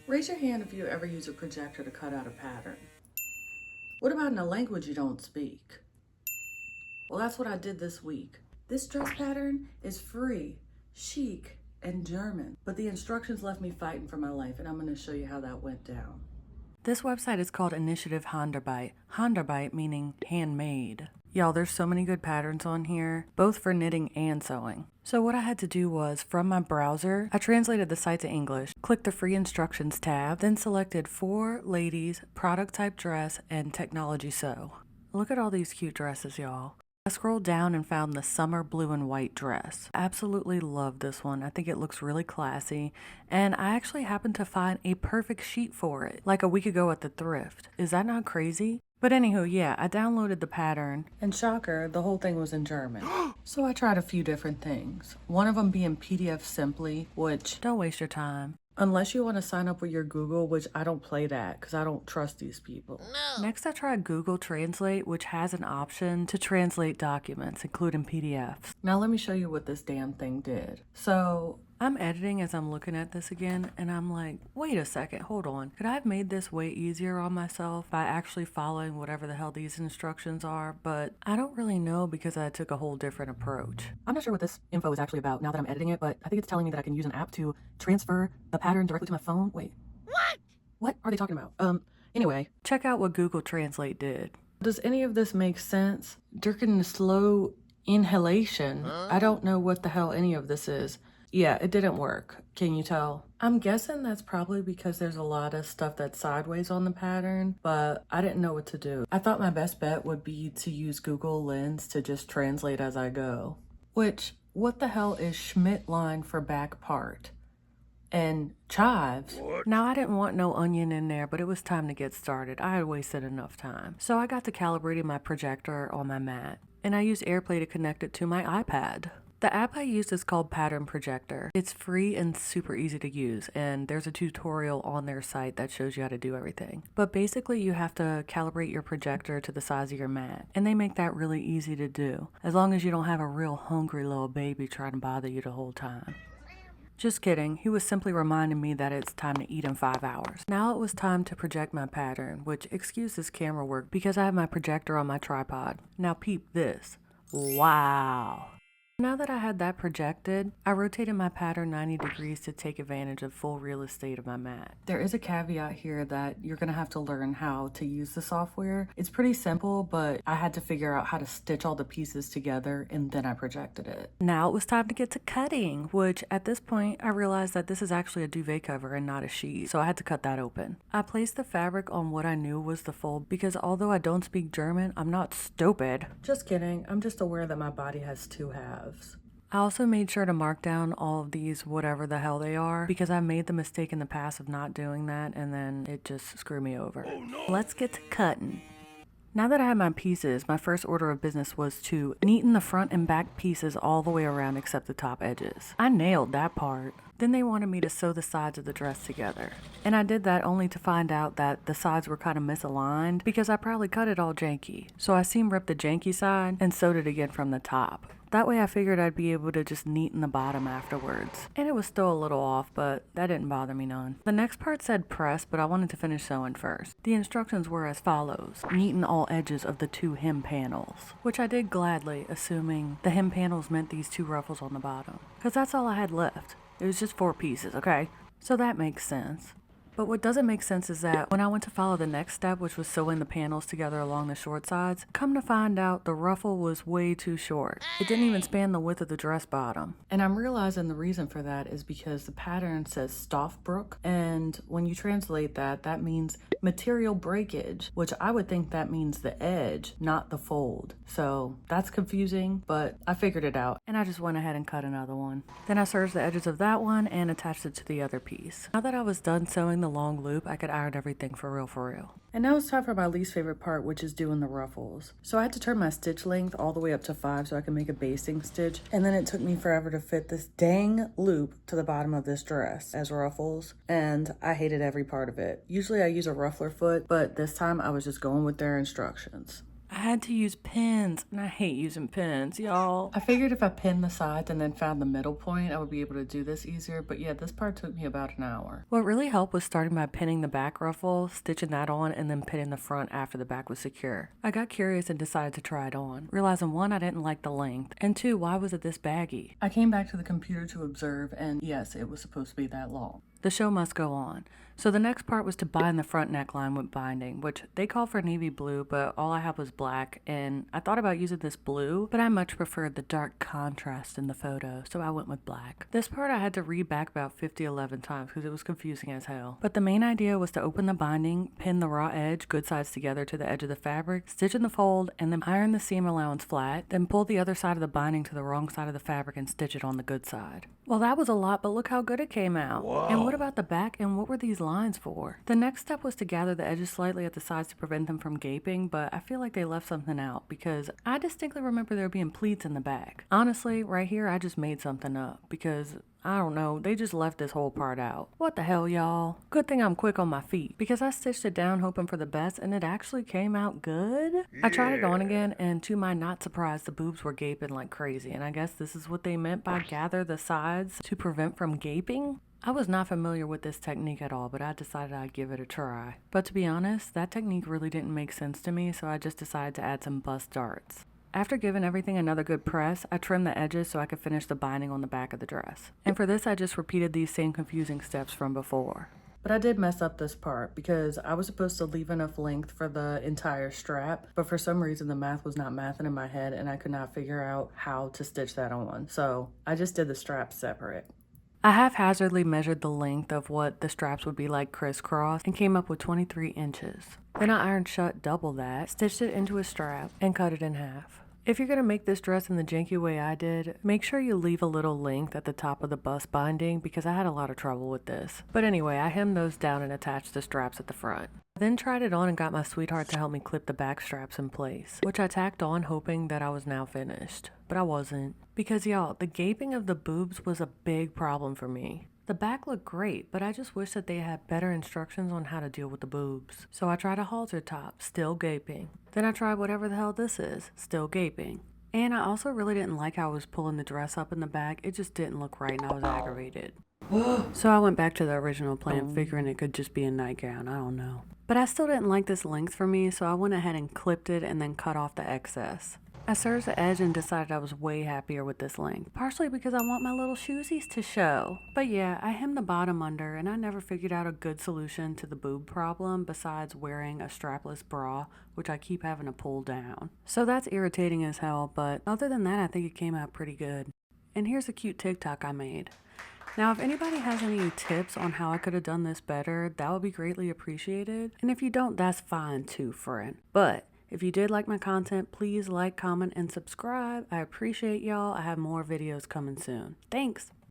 Raise your hand if you ever use a projector to cut out a pattern. What about in a language you don't speak? Well, that's what I did this week. This dress pattern is free, chic, and German, but the instructions left me fighting for my life, and I'm going to show you how that went down. This website is called Initiative Handarbeit. Handarbeit meaning handmade. Y'all, there's so many good patterns on here, both for knitting and sewing. So what I had to do was, from my browser, I translated the site to English, clicked the free instructions tab, then selected for ladies, product type dress, and technology sew. Look at all these cute dresses, y'all. I scrolled down and found the summer blue and white dress. I absolutely love this one. I think it looks really classy, and I actually happened to find a perfect sheet for it, like a week ago at the thrift. Is that not crazy? But anywho, yeah, I downloaded the pattern, and shocker, the whole thing was in German. So I tried a few different things. One of them being PDF Simply, which, don't waste your time. Unless you want to sign up with your Google, which I don't play that because I don't trust these people. No. Next, I tried Google Translate, which has an option to translate documents, including PDFs. Now let me show you what this damn thing did. So I'm editing as I'm looking at this again, and I'm like, wait a second, hold on. Could I have made this way easier on myself by actually following whatever the hell these instructions are? But I don't really know because I took a whole different approach. I'm not sure what this info is actually about now that I'm editing it, but I think it's telling me that I can use an app to transfer the pattern directly to my phone. Wait. What are they talking about? Anyway, check out what Google Translate did. Does any of this make sense? During the slow inhalation, I don't know what the hell any of this is. Yeah, it didn't work. Can you tell? I'm guessing that's probably because there's a lot of stuff that's sideways on the pattern, but I didn't know what to do. I thought my best bet would be to use Google Lens to just translate as I go. Which, what the hell is Schmidt line for back part? And chives. What? Now, I didn't want no onion in there, but it was time to get started. I had wasted enough time. So I got to calibrating my projector on my mat, and I used AirPlay to connect it to my iPad. The app I used is called Pattern Projector. It's free and super easy to use, and there's a tutorial on their site that shows you how to do everything. But basically, you have to calibrate your projector to the size of your mat, and they make that really easy to do, as long as you don't have a real hungry little baby trying to bother you the whole time. Just kidding, he was simply reminding me that it's time to eat in 5 hours. Now it was time to project my pattern, which, excuse this camera work, because I have my projector on my tripod. Now peep this. Wow. Now that I had that projected, I rotated my pattern 90 degrees to take advantage of full real estate of my mat. There is a caveat here that you're gonna have to learn how to use the software. It's pretty simple, but I had to figure out how to stitch all the pieces together, and then I projected it. Now it was time to get to cutting, which at this point I realized that this is actually a duvet cover and not a sheet, so I had to cut that open. I placed the fabric on what I knew was the fold because although I don't speak German, I'm not stupid. Just kidding, I'm just aware that my body has two halves. I also made sure to mark down all of these whatever the hell they are because I made the mistake in the past of not doing that and then it just screwed me over. Oh, no. Let's get to cutting. Now that I had my pieces, my first order of business was to neaten the front and back pieces all the way around except the top edges. I nailed that part. Then they wanted me to sew the sides of the dress together. And I did that only to find out that the sides were kind of misaligned because I probably cut it all janky. So I seam ripped the janky side and sewed it again from the top. That way I figured I'd be able to just neaten the bottom afterwards. And it was still a little off, but that didn't bother me none. The next part said press, but I wanted to finish sewing first. The instructions were as follows. Neaten all edges of the 2 hem panels, which I did gladly, assuming the hem panels meant these 2 ruffles on the bottom. Because that's all I had left. It was just 4 pieces, okay? So that makes sense. But what doesn't make sense is that when I went to follow the next step, which was sewing the panels together along the short sides, come to find out the ruffle was way too short. It didn't even span the width of the dress bottom. And I'm realizing the reason for that is because the pattern says Stoffbruch, and when you translate that, that means material breakage, which I would think that means the edge, not the fold. So that's confusing, but I figured it out, and I just went ahead and cut another one. Then I serged the edges of that one and attached it to the other piece. Now that I was done sewing the long loop, I could iron everything for real. And now it's time for my least favorite part, which is doing the ruffles. So I had to turn my stitch length all the way up to 5 so I could make a basting stitch, and then it took me forever to fit this dang loop to the bottom of this dress as ruffles, and I hated every part of it. Usually I use a ruffler foot, but this time I was just going with their instructions. I had to use pins, and I hate using pins, y'all. I figured if I pinned the sides and then found the middle point, I would be able to do this easier, but yeah, this part took me about an hour. What really helped was starting by pinning the back ruffle, stitching that on, and then pinning the front after the back was secure. I got curious and decided to try it on, realizing 1, I didn't like the length, and 2, why was it this baggy? I came back to the computer to observe, and yes, it was supposed to be that long. The show must go on. So the next part was to bind the front neckline with binding, which they called for navy blue, but all I had was black, and I thought about using this blue, but I much preferred the dark contrast in the photo, so I went with black. This part I had to read back about 11 times because it was confusing as hell. But the main idea was to open the binding, pin the raw edge, good sides together to the edge of the fabric, stitch in the fold, and then iron the seam allowance flat, then pull the other side of the binding to the wrong side of the fabric and stitch it on the good side. Well, that was a lot, but look how good it came out. Whoa. And what about the back, and what were these lines for? The next step was to gather the edges slightly at the sides to prevent them from gaping, but I feel like they left something out because I distinctly remember there being pleats in the back. Honestly, right here, I just made something up because I don't know, they just left this whole part out. What the hell, y'all? Good thing I'm quick on my feet because I stitched it down hoping for the best and it actually came out good. Yeah. I tried it on again and to my not surprise, the boobs were gaping like crazy, and I guess this is what they meant by gather the sides to prevent from gaping. I was not familiar with this technique at all, but I decided I'd give it a try. But to be honest, that technique really didn't make sense to me, so I just decided to add some bust darts. After giving everything another good press, I trimmed the edges so I could finish the binding on the back of the dress. And for this, I just repeated these same confusing steps from before. But I did mess up this part because I was supposed to leave enough length for the entire strap, but for some reason the math was not mathing in my head and I could not figure out how to stitch that on. So I just did the straps separate. I haphazardly measured the length of what the straps would be like crisscross and came up with 23 inches. Then I ironed shut double that, stitched it into a strap, and cut it in half. If you're going to make this dress in the janky way I did, make sure you leave a little length at the top of the bust binding because I had a lot of trouble with this. But anyway, I hemmed those down and attached the straps at the front. I then tried it on and got my sweetheart to help me clip the back straps in place, which I tacked on hoping that I was now finished. But I wasn't. Because y'all, the gaping of the boobs was a big problem for me. The back looked great, but I just wish that they had better instructions on how to deal with the boobs. So I tried a halter top, still gaping. Then I tried whatever the hell this is, still gaping. And I also really didn't like how I was pulling the dress up in the back. It just didn't look right and I was aggravated. So I went back to the original plan, figuring it could just be a nightgown, I don't know. But I still didn't like this length for me, so I went ahead and clipped it and then cut off the excess. I serged the edge and decided I was way happier with this length, partially because I want my little shoesies to show. But yeah, I hemmed the bottom under and I never figured out a good solution to the boob problem besides wearing a strapless bra, which I keep having to pull down. So that's irritating as hell, but other than that, I think it came out pretty good. And here's a cute TikTok I made. Now, if anybody has any tips on how I could have done this better, that would be greatly appreciated. And if you don't, that's fine too, friend. But if you did like my content, please like, comment, and subscribe. I appreciate y'all. I have more videos coming soon. Thanks.